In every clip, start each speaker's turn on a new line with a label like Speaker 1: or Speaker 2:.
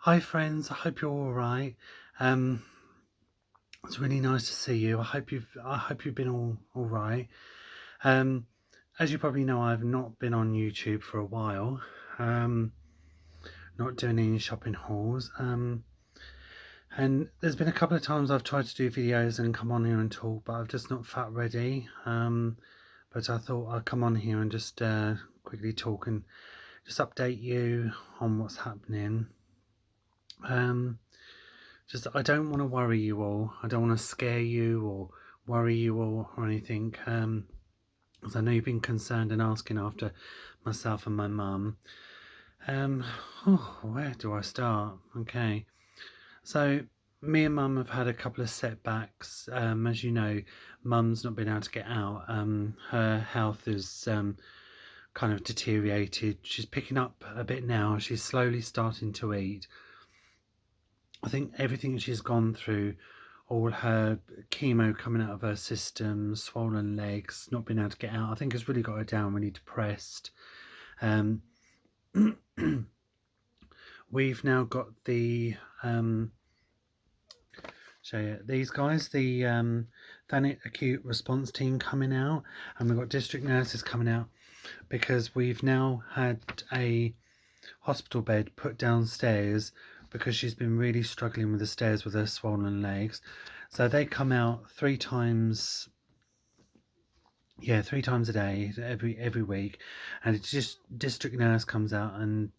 Speaker 1: Hi friends, I hope you're all right. Um, it's really nice to see you. I hope you've been all right. Um, as you probably know, I've not been on YouTube for a while. Um, not doing any shopping hauls. And there's been a couple of times I've tried to do videos and come on here and talk, but I've just not felt ready. But I thought I'd come on here and just quickly talk and just update you on what's happening. Um, Just, I don't want to worry you all. I don't want to scare you or worry you all or anything. Because I know you've been concerned and asking after myself and my mum. Um, where do I start? Okay, so me and mum have had a couple of setbacks. As you know, mum's not been able to get out. Her health is kind of deteriorated. She's picking up a bit now. She's slowly starting to eat. I think everything she's gone through, all her chemo coming out of her system, swollen legs, not being able to get out, I think has really got her down, really depressed. Um, we've now got the show you these guys, the Thanet Acute Response Team coming out, and we've got district nurses coming out because we've now had a hospital bed put downstairs because she's been really struggling with the stairs with her swollen legs. So they come out three times a day, every week, and it's just district nurse comes out and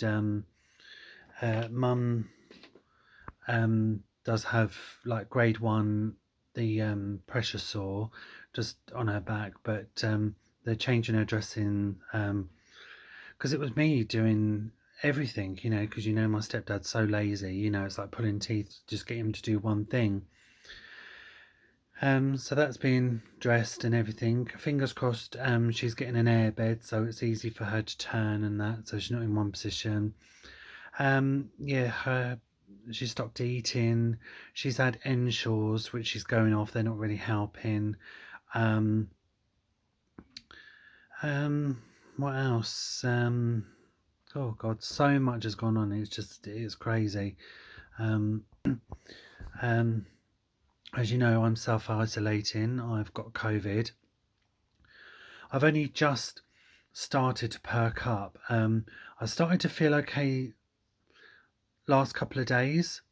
Speaker 1: mum does have like grade 1 the pressure sore just on her back, but they're changing her dressing because it was me doing everything, because my stepdad's so lazy, it's like pulling teeth, just get him to do one thing. So that's been dressed and everything. Fingers crossed, she's getting an air bed, so it's easy for her to turn and that, so she's not in one position. She stopped eating. She's had ensures, which she's going off. They're not really helping. Um, what else? Oh God, so much has gone on. It's crazy. Um, um, as you know, I'm self-isolating. I've got COVID. I've only just started to perk up. I started to feel okay last couple of days,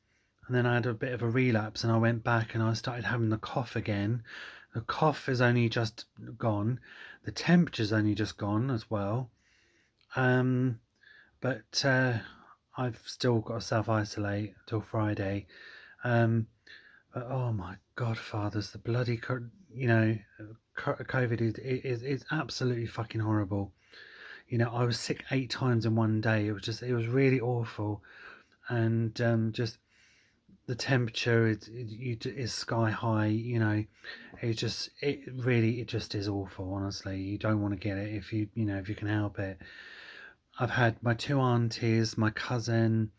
Speaker 1: and then I had a bit of a relapse, and I went back and I started having the cough again. The cough has only just gone. The temperature's only just gone as well. But I've still got to self-isolate till Friday. But oh my God, fathers, the bloody, COVID is absolutely fucking horrible. I was sick 8 times in one day. It was really awful, and just the temperature is sky high. It just is awful. Honestly, you don't want to get it if you can help it. I've had my two aunties, my cousin,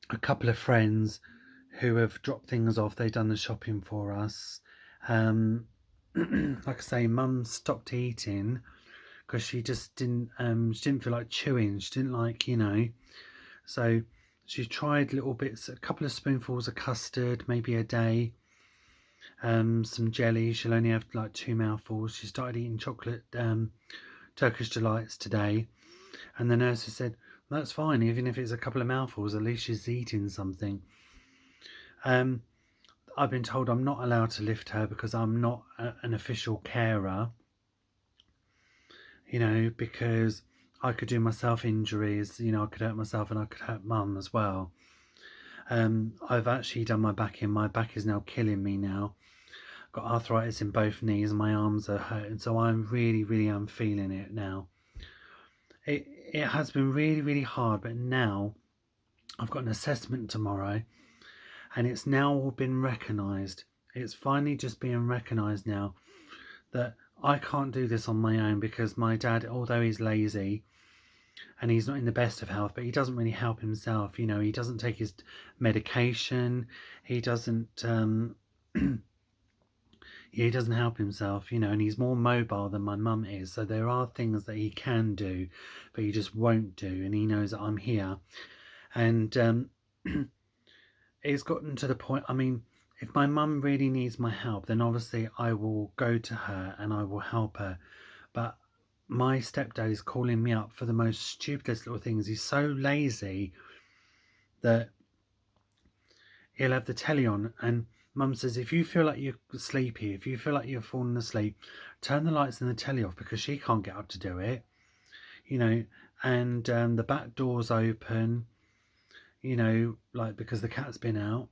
Speaker 1: a couple of friends who have dropped things off. They've done the shopping for us. Like I say, mum stopped eating because she just didn't she didn't feel like chewing. She didn't like, so she tried little bits, a couple of spoonfuls of custard maybe a day, some jelly. She'll only have like 2 mouthfuls. She started eating chocolate Turkish delights today, and the nurses said that's fine, even if it's a couple of mouthfuls, at least she's eating something. I've been told I'm not allowed to lift her because I'm not an official carer, because I could do myself injuries, I could hurt myself and I could hurt mum as well. I've actually done my back in. My back is now killing me now. I've got arthritis in both knees and my arms are hurting, so I'm really am feeling it now. It has been really hard, but now I've got an assessment tomorrow and it's now all been recognised. It's finally just being recognised now that I can't do this on my own, because my dad, although he's lazy and he's not in the best of health, but he doesn't really help himself. He doesn't take his medication. He doesn't he doesn't help himself, and he's more mobile than my mum is. So there are things that he can do, but he just won't do, and he knows that I'm here. And it's gotten to the point, I mean, if my mum really needs my help, then obviously I will go to her and I will help her. But my stepdad is calling me up for the most stupidest little things. He's so lazy that he'll have the telly on, and mum says, if you feel like you're sleepy, if you feel like you're falling asleep, turn the lights and the telly off, because she can't get up to do it, you know. And the back door's open, you know, like, because the cat's been out.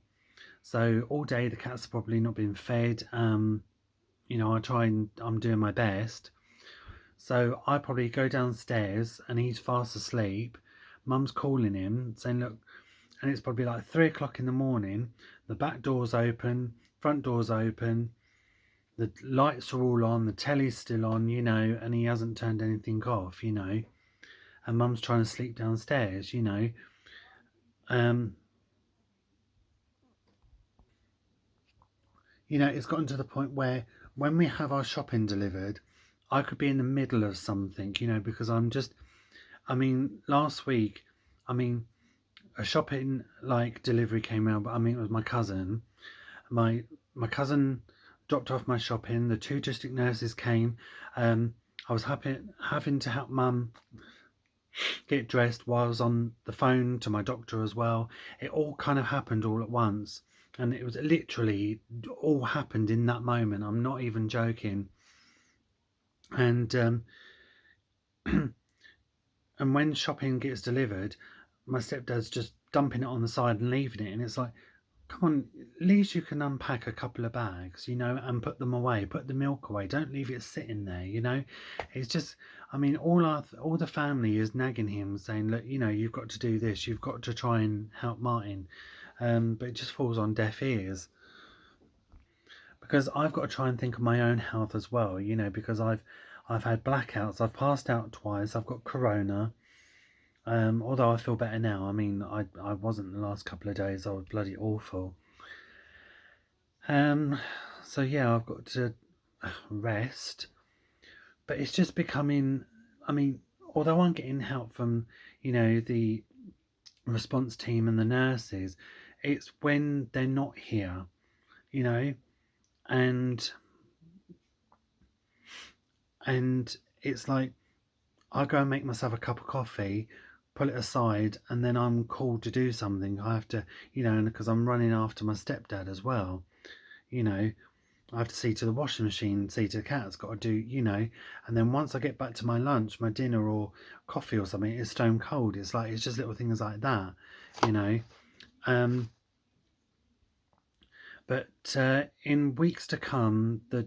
Speaker 1: So all day the cat's probably not been fed. You know, I'm doing my best. So I probably go downstairs and he's fast asleep. Mum's calling him saying, look, and it's probably like 3 o'clock in the morning. The back door's open, front door's open, the lights are all on, the telly's still on, you know, and he hasn't turned anything off, you know. And mum's trying to sleep downstairs, you know. You know, it's gotten to the point where when we have our shopping delivered, I could be in the middle of something, you know, because I mean, last week, I mean, a shopping like delivery came out, but I mean, it was my cousin. My cousin dropped off my shopping. The two district nurses came. I was having to help mum get dressed while I was on the phone to my doctor as well. It all kind of happened all at once, and it was literally all happened in that moment. I'm not even joking. And and when shopping gets delivered, my stepdad's just dumping it on the side and leaving it, and it's like, come on, at least you can unpack a couple of bags, you know, and put them away, put the milk away. Don't leave it sitting there, you know. It's just, I mean, all the family is nagging him, saying, look, you know, you've got to do this, you've got to try and help Martin. But it just falls on deaf ears, because I've got to try and think of my own health as well, you know, because I've had blackouts, I've passed out twice, I've got corona. Although I feel better now. I mean, I wasn't the last couple of days. I was bloody awful. Um, so yeah, I've got to rest. But it's just becoming, I mean, although I'm getting help from, you know, the response team and the nurses, it's when they're not here, you know, and it's like, I go and make myself a cup of coffee, put it aside, and then I'm called to do something. I have to, you know, because I'm running after my stepdad as well, you know. I have to see to the washing machine, see to the cat, it's got to do, you know. And then once I get back to my lunch, my dinner or coffee or something, it's stone cold. It's like, it's just little things like that, you know. Um, but in weeks to come, the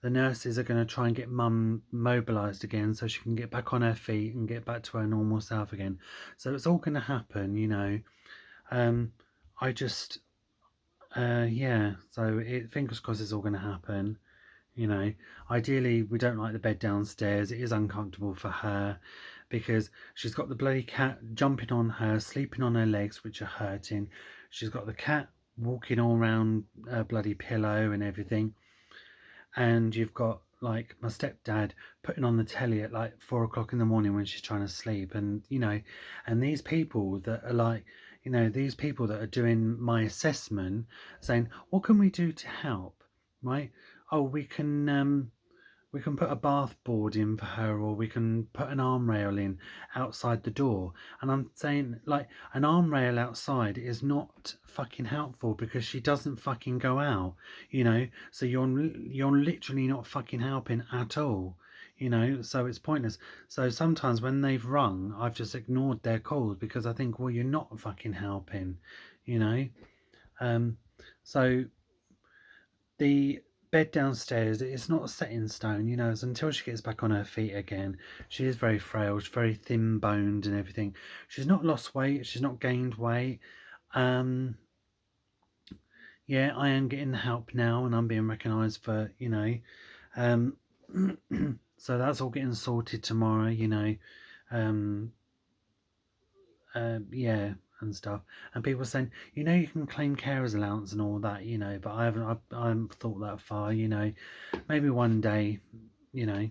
Speaker 1: nurses are going to try and get mum mobilised again so she can get back on her feet and get back to her normal self again. So it's all going to happen, you know. I just, yeah, so fingers crossed it's all going to happen, you know. Ideally, we don't like the bed downstairs. It is uncomfortable for her because she's got the bloody cat jumping on her, sleeping on her legs, which are hurting. She's got the cat walking all around her bloody pillow and everything, and you've got like my stepdad putting on the telly at like 4 o'clock in the morning when she's trying to sleep. And you know, and these people that are like, you know, these people that are doing my assessment saying, what can we do to help, right? Oh, we can put a bath board in for her, or we can put an arm rail in outside the door. And I'm saying, like, an arm rail outside is not fucking helpful because she doesn't fucking go out, you know. So you're literally not fucking helping at all, you know. So it's pointless. So sometimes when they've rung, I've just ignored their calls because I think, well, you're not fucking helping, you know. Um, so the bed downstairs, it's not set in stone, you know. It's until she gets back on her feet again. She is very frail, she's very thin boned and everything. She's not lost weight, she's not gained weight. um yeah, I am getting help now and I'm being recognised for, you know. um so that's all getting sorted tomorrow, you know. um yeah, and stuff. And people saying, you know, you can claim carers allowance and all that, you know, but I haven't thought that far, you know. Maybe one day, you know.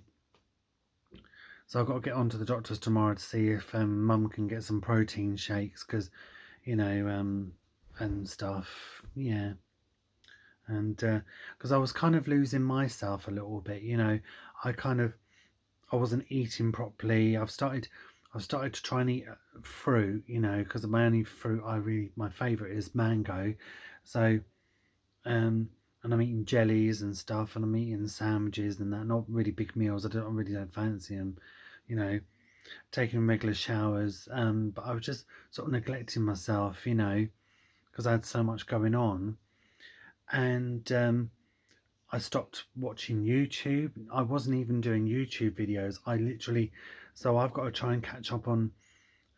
Speaker 1: So I've got to get on to the doctors tomorrow to see if mum can get some protein shakes, because you know, and stuff. Yeah. And because I was kind of losing myself a little bit, you know, I kind of I wasn't eating properly. I've started to try and eat fruit, you know, because my only fruit my favourite is mango. So and I'm eating jellies and stuff, and I'm eating sandwiches and that. Not really big meals. I don't fancy them, you know. Taking regular showers, but I was just sort of neglecting myself, you know, because I had so much going on, and I stopped watching YouTube. I wasn't even doing YouTube videos. So I've got to try and catch up on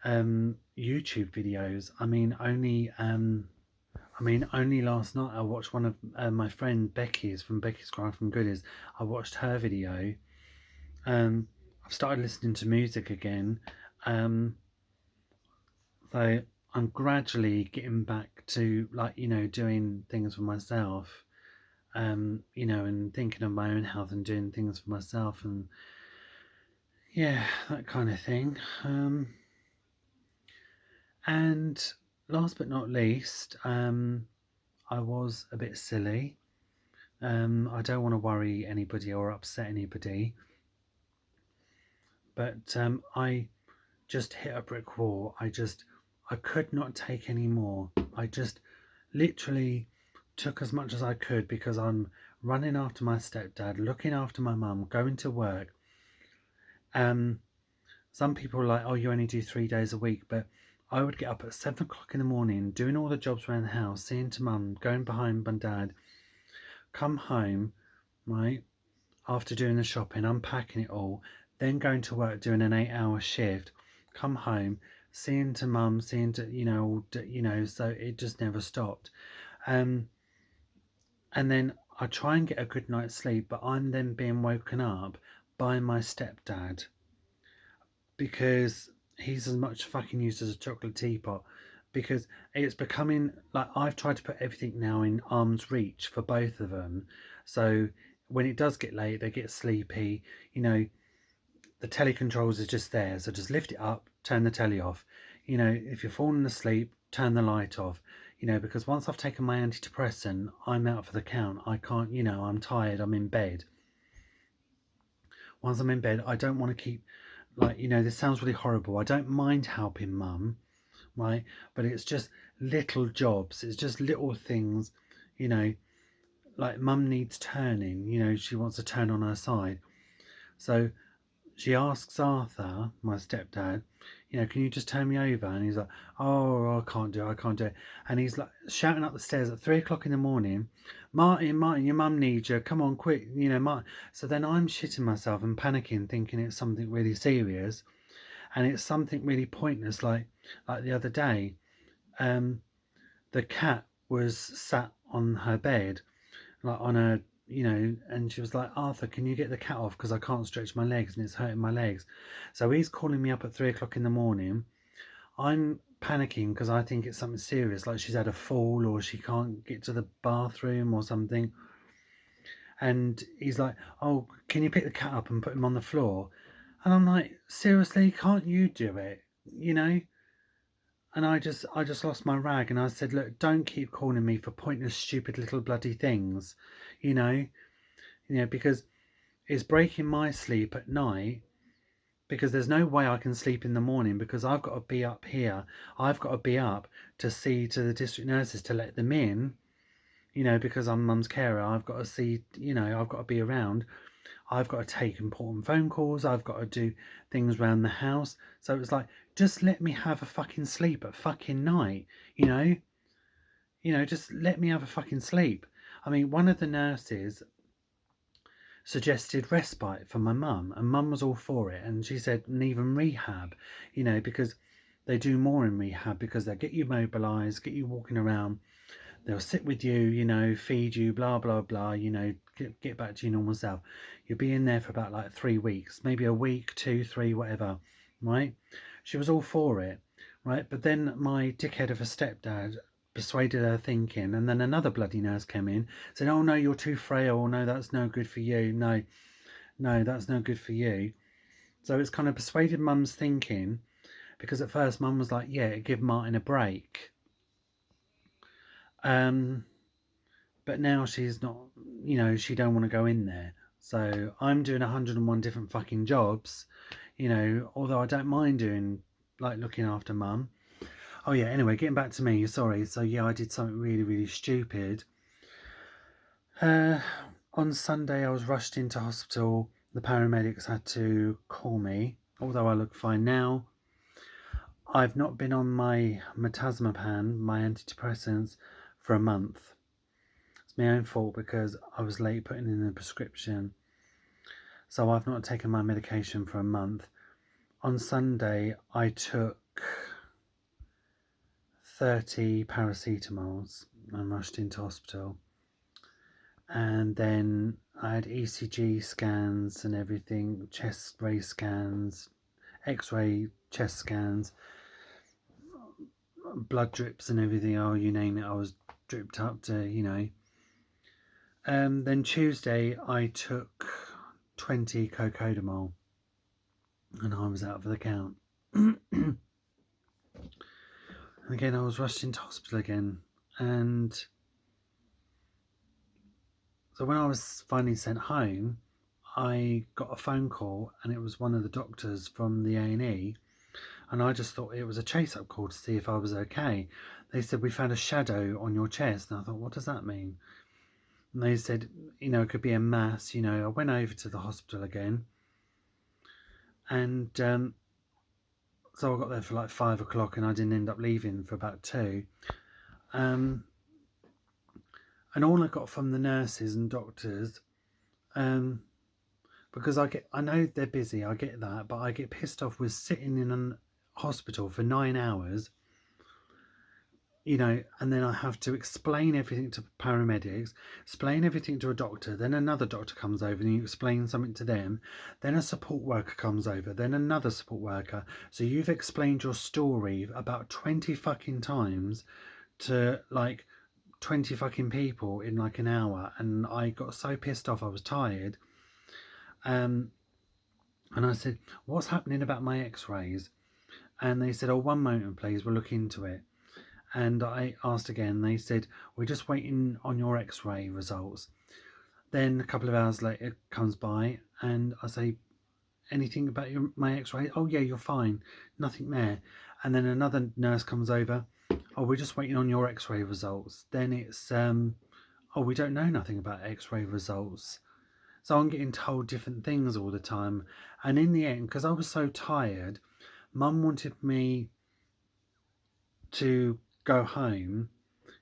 Speaker 1: YouTube videos. Only last night I watched one of my friend Becky's from Becky's Cry from Goodies. I watched her video. Um, I've started listening to music again. Um, so I'm gradually getting back to, like, you know, doing things for myself. You know, and thinking of my own health and doing things for myself, and yeah, that kind of thing. And last but not least, I was a bit silly. I don't want to worry anybody or upset anybody, but I just hit a brick wall. I could not take any more. I just literally took as much as I could because I'm running after my stepdad, looking after my mum, going to work. Some people are like, oh, you only do 3 days a week, but I would get up at 7 o'clock in the morning, doing all the jobs around the house, seeing to mum, going behind my dad, come home, right, after doing the shopping, unpacking it all, then going to work, doing an 8-hour shift, come home, seeing to mum, seeing to, so it just never stopped. Um, and then I try and get a good night's sleep, but I'm then being woken up by my stepdad because he's as much fucking use as a chocolate teapot, because it's becoming like I've tried to put everything now in arm's reach for both of them. So when it does get late, they get sleepy. You know, the telly controls is just there, so just lift it up, turn the telly off. You know, if you're falling asleep, turn the light off. You know, because once I've taken my antidepressant, I'm out for the count. I can't, you know, I'm tired, I'm in bed. Once I'm in bed, I don't want to keep, like, you know, this sounds really horrible. I don't mind helping mum, right? But it's just little jobs. It's just little things, you know, like mum needs turning, you know, she wants to turn on her side. So she asks Arthur, my stepdad, you know, can you just turn me over? And he's like, oh, I can't do it, I can't do it. And he's like shouting up the stairs at 3 o'clock in the morning, Martin, your mum needs you, come on, quick, you know, Martin. So then I'm shitting myself and panicking, thinking it's something really serious. And it's something really pointless, like the other day, the cat was sat on her bed, like on a, you know, and she was like, Arthur, can you get the cat off because I can't stretch my legs and it's hurting my legs. So he's calling me up at 3 o'clock in the morning. I'm panicking because I think it's something serious, like she's had a fall or she can't get to the bathroom or something. And he's like, oh, can you pick the cat up and put him on the floor? And I'm like, seriously, can't you do it, you know? And I just lost my rag, and I said, look, don't keep calling me for pointless, stupid little bloody things, you know, because it's breaking my sleep at night, because there's no way I can sleep in the morning because I've got to be up here. I've got to be up to see to the district nurses to let them in, you know, because I'm mum's carer. I've got to see, you know, I've got to be around. I've got to take important phone calls. I've got to do things around the house. So it's like, just let me have a fucking sleep at fucking night, you know? You know, just let me have a fucking sleep. I mean, one of the nurses suggested respite for my mum, and mum was all for it. And she said, and even rehab, you know, because they do more in rehab, because they get you mobilised, get you walking around. They'll sit with you, you know, feed you, blah, blah, blah, you know, get back to your normal self. You'll be in there for about like 3 weeks, maybe a week, 2, 3, whatever, right? She was all for it, right? But then my dickhead of a stepdad persuaded her thinking, and then another bloody nurse came in, said, oh no, you're too frail, no, that's no good for you, no, that's no good for you. So it's kind of persuaded mum's thinking, because at first mum was like, yeah, give Martin a break, But now she's not, she don't want to go in there. So I'm doing 101 different fucking jobs, although I don't mind doing, like, looking after mum. Oh yeah, anyway, getting back to me, sorry. So yeah, I did something really, really stupid. On Sunday, I was rushed into hospital. The paramedics had to call me, although I look fine now. I've not been on my metazmapan, my antidepressants, for a month. It's my own fault because I was late putting in the prescription. So I've not taken my medication for a month. On Sunday, I took 30 paracetamols and rushed into hospital. And then I had ECG scans and everything, chest ray scans, x-ray chest scans, blood drips and everything. Oh, you name it, I was dripped up to, Then Tuesday I took 20 cocodamol and I was out for the count. And again, I was rushed into hospital again. And so when I was finally sent home, I got a phone call and it was one of the doctors from the A&E, and I just thought it was a chase-up call to see if I was okay. They said, we found a shadow on your chest. And I thought, what does that mean? And they said, it could be a mass. I went over to the hospital again. And so I got there for like 5 o'clock and I didn't end up leaving for about 2. And all I got from the nurses and doctors, because I know they're busy, I get that, but I get pissed off with sitting in a hospital for 9 hours, and then I have to explain everything to paramedics, explain everything to a doctor, then another doctor comes over and you explain something to them, then a support worker comes over, then another support worker. So you've explained your story about 20 fucking times to like 20 fucking people in like an hour, and I got so pissed off, I was tired. And I said, what's happening about my x-rays? And they said, oh, one moment please, we'll look into it. And I asked again. They said, we're just waiting on your x-ray results. Then a couple of hours later it comes by and I say, anything about my x-ray? Oh yeah, you're fine, nothing there. And then another nurse comes over, oh, we're just waiting on your x-ray results. Then it's oh, we don't know nothing about x-ray results. So I'm getting told different things all the time. And in the end, because I was so tired, Mum wanted me to go home,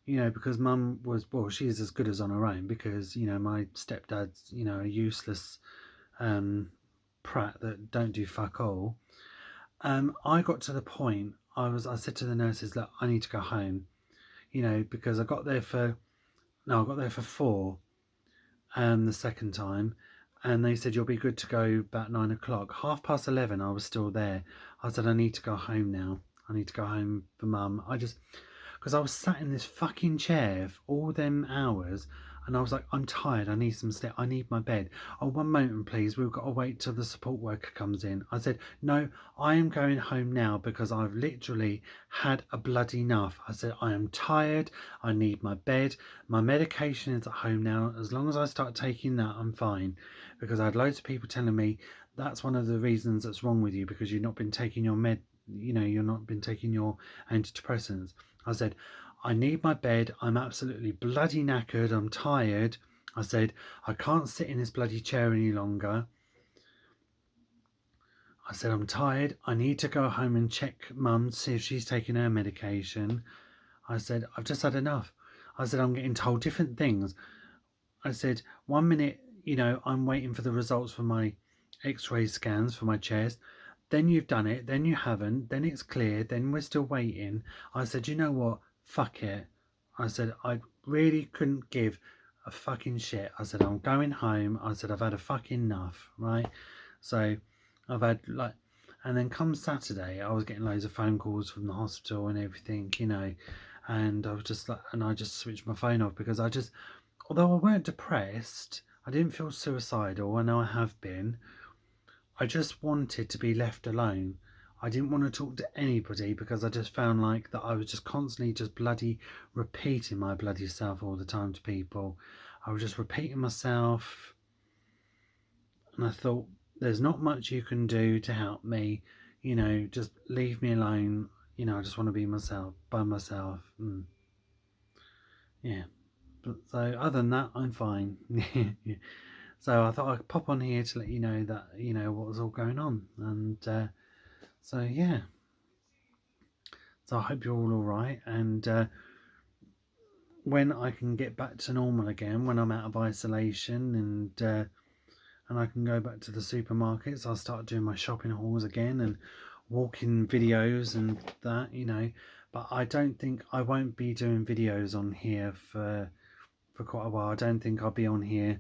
Speaker 1: because Mum was, well, she's as good as on her own, because, my stepdad's, a useless prat that don't do fuck all. I got to the point, I said to the nurses, look, I need to go home, because I got there for 4 the second time, and they said, you'll be good to go about 9 o'clock. 11:30 I was still there. I said, I need to go home now. I need to go home for Mum. Because I was sat in this fucking chair for all them hours, and I was like, I'm tired, I need some sleep, I need my bed. Oh, one moment please, we've got to wait till the support worker comes in. I said, no, I am going home now because I've literally had a bloody enough. I said, I am tired, I need my bed, my medication is at home now, as long as I start taking that, I'm fine. Because I had loads of people telling me, that's one of the reasons that's wrong with you, because you've not been taking your you've not been taking your antidepressants. I said, I need my bed, I'm absolutely bloody knackered, I'm tired. I said, I can't sit in this bloody chair any longer. I said, I'm tired, I need to go home and check Mum to see if she's taking her medication. I said, I've just had enough. I said, I'm getting told different things. I said, 1 minute, I'm waiting for the results for my x-ray scans for my chest. Then you've done it, then you haven't, then it's clear, then we're still waiting. I said, you know what? Fuck it. I said, I really couldn't give a fucking shit. I said, I'm going home. I said, I've had a fucking enough, right? So I've had and then come Saturday, I was getting loads of phone calls from the hospital and everything, and I was just like, and I just switched my phone off because although I weren't depressed, I didn't feel suicidal. I know I have been. I just wanted to be left alone. I didn't want to talk to anybody because I just found like that I was just constantly just bloody repeating my bloody self all the time to people. I was just repeating myself, and I thought, there's not much you can do to help me, just leave me alone. I just want to be myself, by myself. Yeah. But so other than that, I'm fine. So I thought I'd pop on here to let you know that, what was all going on. And so, yeah. So I hope you're all right. And when I can get back to normal again, when I'm out of isolation and I can go back to the supermarkets, I'll start doing my shopping hauls again and walking videos and that, But I don't think I won't be doing videos on here for quite a while. I don't think I'll be on here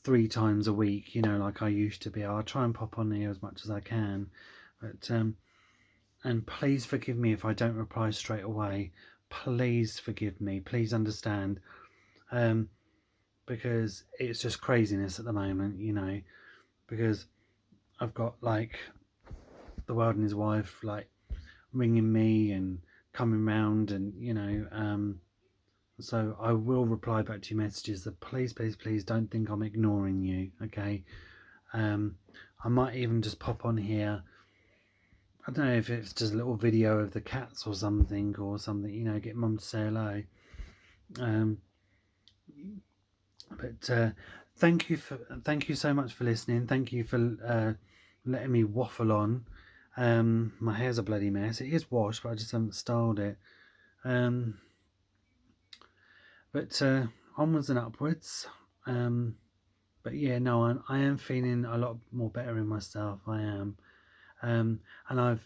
Speaker 1: 3 times a week, like I used to be. I'll try and pop on here as much as I can, but and please forgive me if I don't reply straight away. Please forgive me. Please understand, because it's just craziness at the moment, because I've got like the world and his wife like ringing me and coming round, and so I will reply back to your messages. That please, please, please don't think I'm ignoring you. Okay. I might even just pop on here. I don't know if it's just a little video of the cats or something, get mum to say hello. But thank you so much for listening. Thank you for letting me waffle on. My hair's a bloody mess. It is washed, but I just haven't styled it. But onwards and upwards. But yeah, no, I am feeling a lot more better in myself. I am. And I've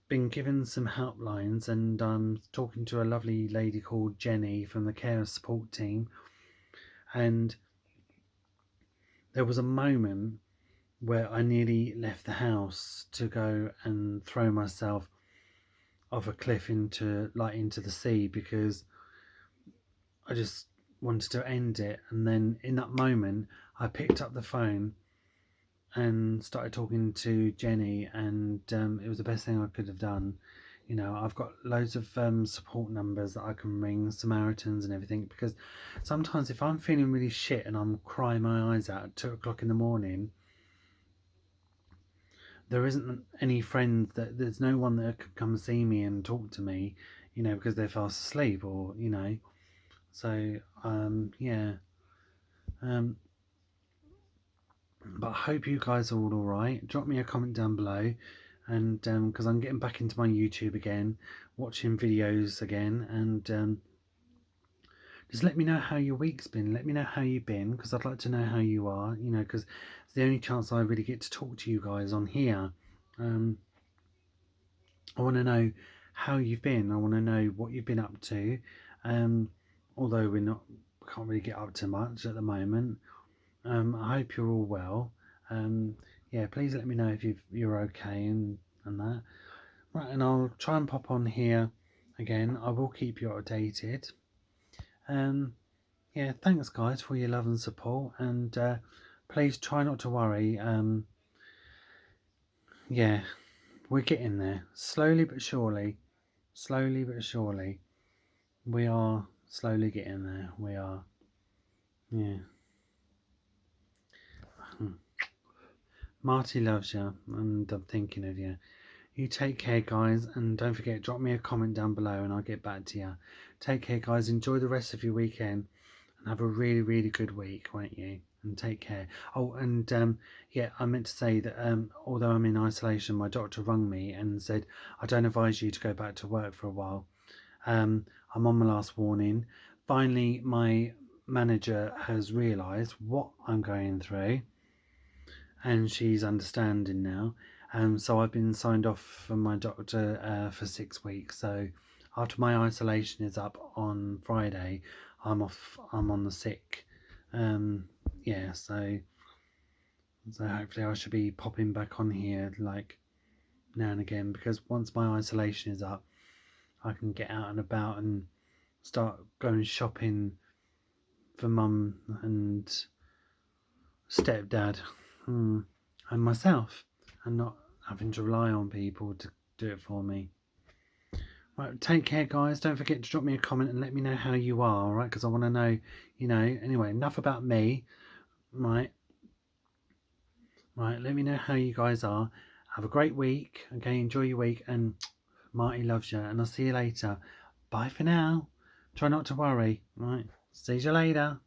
Speaker 1: been given some helplines, and I'm talking to a lovely lady called Jenny from the care support team. And there was a moment where I nearly left the house to go and throw myself off a cliff into the sea, because I just wanted to end it. And then in that moment I picked up the phone and started talking to Jenny, and it was the best thing I could have done. I've got loads of support numbers that I can ring, Samaritans and everything, because sometimes if I'm feeling really shit and I'm crying my eyes out at 2 o'clock in the morning, there isn't any friends, there's no one that could come see me and talk to me, because they're fast asleep, or so yeah. But I hope you guys are all alright. Drop me a comment down below, and because I'm getting back into my YouTube again, watching videos again, and just let me know how your week's been. Let me know how you've been, because I'd like to know how you are, because it's the only chance I really get to talk to you guys on here. I want to know how you've been. I want to know what you've been up to, although we can't really get up to much at the moment. I hope you're all well. Yeah, please let me know if you're okay and that. Right, and I'll try and pop on here again. I will keep you updated. Yeah, thanks guys for your love and support, and please try not to worry. Yeah, we're getting there, slowly but surely. Slowly but surely, we are slowly getting there. We are. Yeah. Marty loves you, and I'm thinking of you. You take care, guys, and don't forget, drop me a comment down below and I'll get back to you. Take care, guys. Enjoy the rest of your weekend and have a really, really good week, won't you? And take care. Oh, and yeah, I meant to say that although I'm in isolation, my doctor rang me and said, I don't advise you to go back to work for a while. I'm on my last warning. Finally, my manager has realised what I'm going through, and she's understanding now. So I've been signed off from my doctor for 6 weeks. So after my isolation is up on Friday, I'm off. I'm on the sick. Yeah. So hopefully I should be popping back on here like now and again, because once my isolation is up, I can get out and about and start going shopping for mum and stepdad and myself, and not having to rely on people to do it for me. Right, take care, guys. Don't forget to drop me a comment and let me know how you are, right? Because I want to know, Anyway, enough about me, right? Right, let me know how you guys are. Have a great week, okay? Enjoy your week, and Marty loves you, and I'll see you later. Bye for now. Try not to worry, right? See you later.